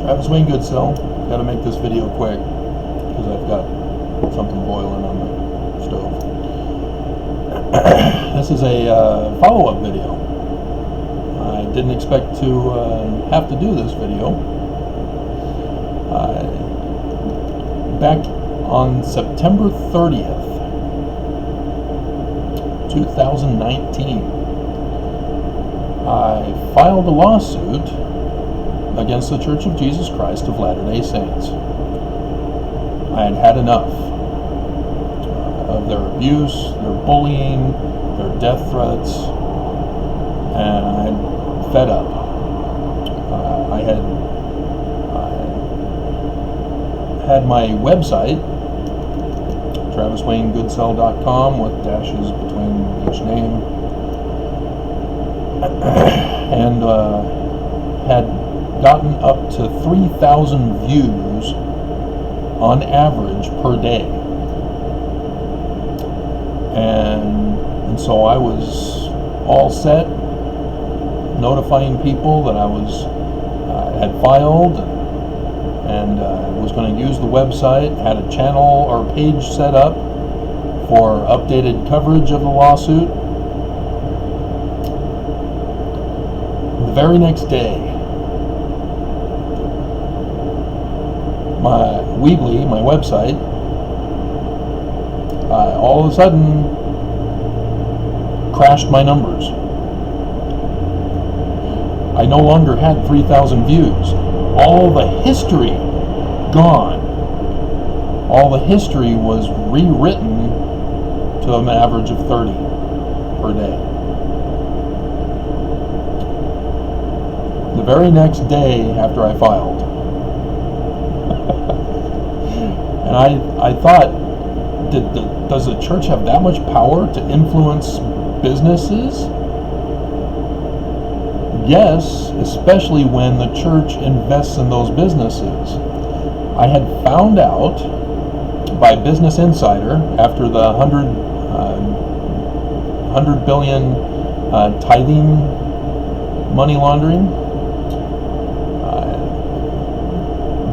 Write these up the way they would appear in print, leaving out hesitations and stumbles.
Travis Wayne Goodsell. Got to make this video quick because I've got something boiling on the stove. This is a follow-up video. I didn't expect to have to do this video. Back on September 30th, 2019, I filed a lawsuit against the Church of Jesus Christ of Latter-day Saints. I had had enough of their abuse, their bullying, their death threats, and I'm fed up. I had my website, traviswaynegoodsell.com, with dashes between each name, and had gotten up to 3,000 views on average per day. And so I was all set, notifying people that I had filed and was going to use the website, had a channel or page set up for updated coverage of the lawsuit. The very next day, my Weebly, my website, all of a sudden crashed my numbers. I no longer had 3,000 views. All the history gone. All the history was rewritten to an average of 30 per day. The very next day after I filed. And I thought, does the church have that much power to influence businesses? Yes, especially when the church invests in those businesses. I had found out by Business Insider after the 100 billion tithing money laundering,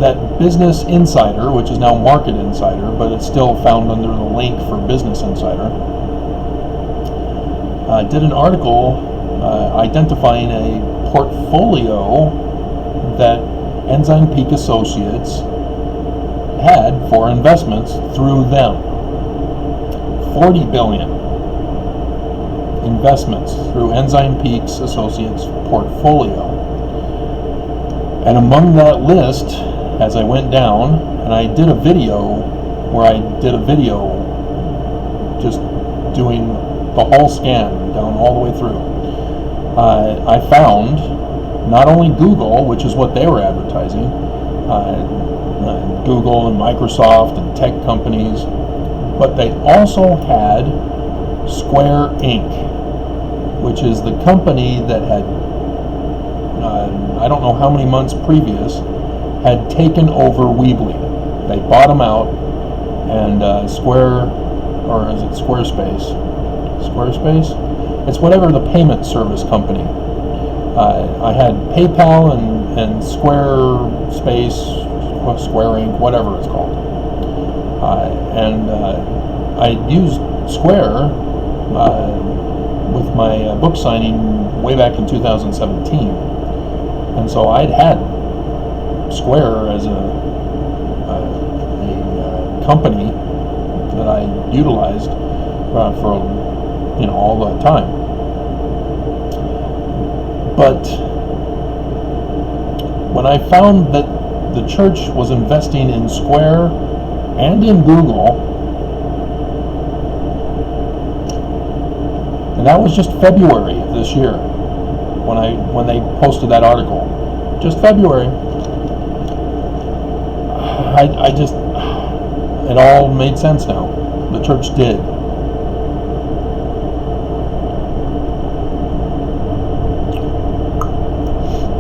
that Business Insider, which is now Market Insider, but it's still found under the link for Business Insider, did an article identifying a portfolio that Ensign Peak Associates had for investments through them. 40 billion investments through Ensign Peak's Associates portfolio. And among that list, as I went down, and I did a video where I did a video just doing the whole scan down all the way through. I found not only Google, which is what they were advertising, Google and Microsoft and tech companies, but they also had Square Inc., which is the company that had, I don't know how many months previous, had taken over Weebly. They bought them out, and Squarespace? It's whatever the payment service company. I had PayPal and Squarespace, Square Inc., whatever it's called. I used Square with my book signing way back in 2017. And so I'd had Square as a company that I utilized for all the time. But when I found that the church was investing in Square and in Google, and that was just February of this year when they posted that article, just February. It all made sense now. The church did.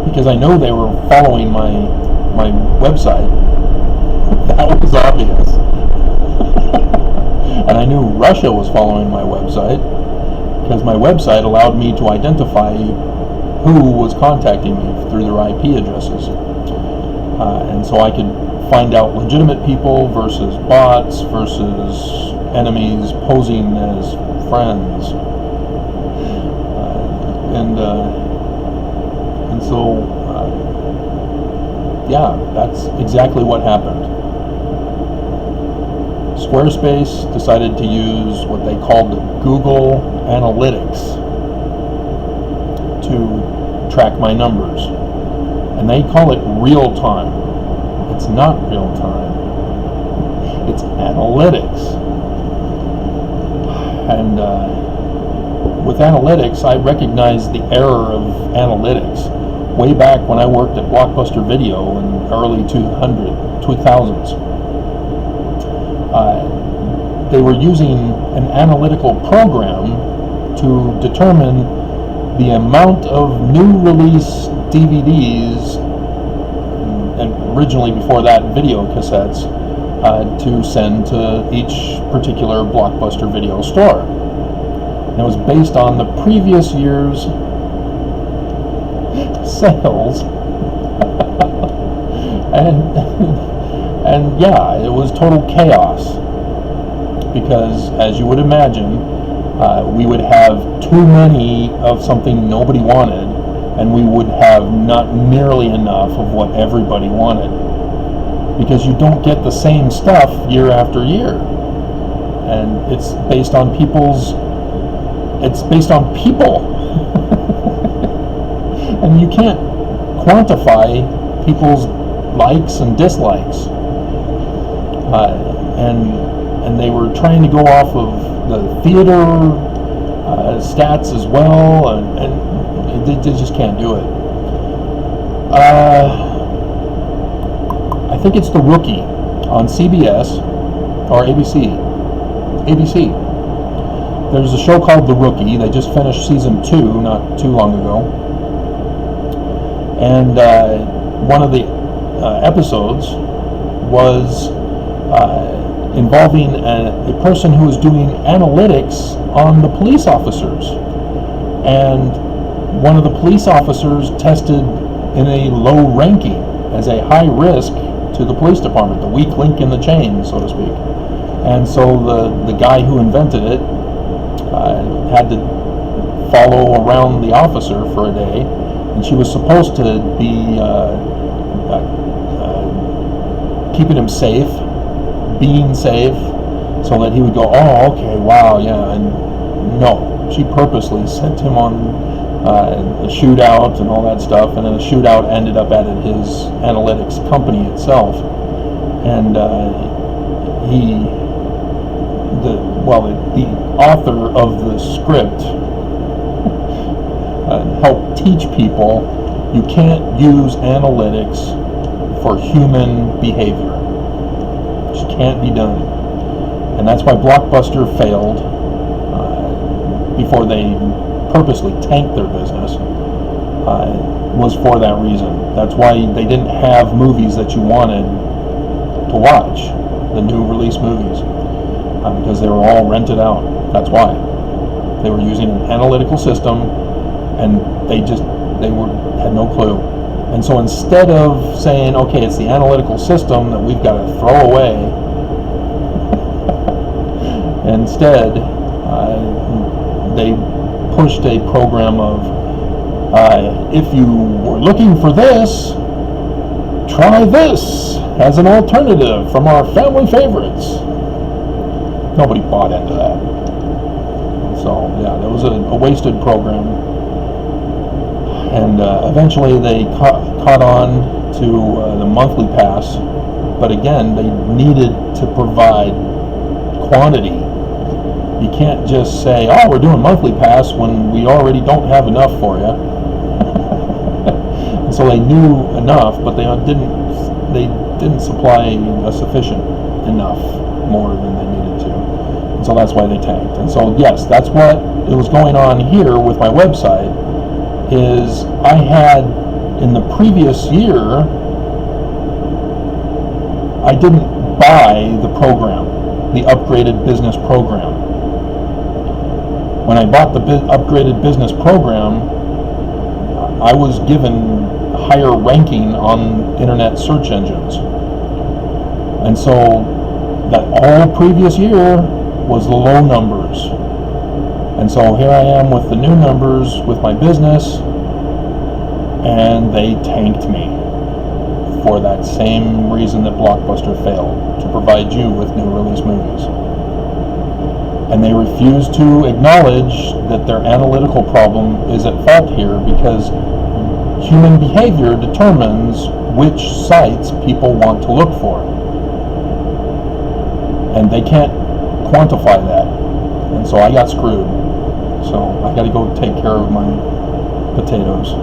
Because I know they were following my website. That was obvious. And I knew Russia was following my website, because my website allowed me to identify who was contacting me through their IP addresses. and so I could find out legitimate people versus bots versus enemies posing as friends, and so yeah, that's exactly what happened. Squarespace decided to use what they called Google Analytics to track my numbers, and they call it real time. It's not real time, it's analytics. And with analytics, I recognized the error of analytics way back when I worked at Blockbuster Video in the early 2000s. They were using an analytical program to determine the amount of new release DVDs, and originally before that video cassettes, to send to each particular Blockbuster Video store. And it was based on the previous year's sales. and yeah, it was total chaos, because as you would imagine, we would have too many of something nobody wanted, and we would have not nearly enough of what everybody wanted, because you don't get the same stuff year after year, and it's based on people and you can't quantify people's likes and dislikes, and they were trying to go off of the theater stats as well, and they just can't do it. I think it's The Rookie on CBS or ABC. There's a show called The Rookie. They just finished season 2 not too long ago, and one of the episodes was involving a person who was doing analytics on the police officers, and one of the police officers tested in a low ranking as a high risk to the police department, the weak link in the chain, so to speak. And so the guy who invented it had to follow around the officer for a day, and she was supposed to be keeping him safe, being safe, so that he would go, oh, okay, wow, yeah. And no, she purposely sent him on a shootout and all that stuff, and then the shootout ended up at his analytics company itself, and the author of the script helped teach people you can't use analytics for human behavior. It just can't be done. And that's why Blockbuster failed before they purposely tanked their business, was for that reason. That's why they didn't have movies that you wanted to watch, the new release movies, because they were all rented out. That's why. They were using an analytical system, and they had no clue. And so instead of saying, okay, it's the analytical system that we've got to throw away, instead they pushed a program of, if you were looking for this, try this as an alternative from our family favorites. Nobody bought into that. So yeah, that was a wasted program. And eventually they caught on to the monthly pass, but again, they needed to provide quantity. You can't just say, oh, we're doing monthly pass when we already don't have enough for you. And so they knew enough, but they didn't supply a sufficient enough more than they needed to. And so that's why they tanked. And so yes, that's what it was going on here with my website, is I had in the previous year, I didn't buy the program, the upgraded business program. When I bought the upgraded business program, I was given higher ranking on internet search engines. And so that all previous year was the low numbers. And so here I am with the new numbers with my business, and they tanked me for that same reason that Blockbuster failed, to provide you with new release movies. And they refuse to acknowledge that their analytical problem is at fault here, because human behavior determines which sites people want to look for. And they can't quantify that. And so I got screwed. So I got to go take care of my potatoes.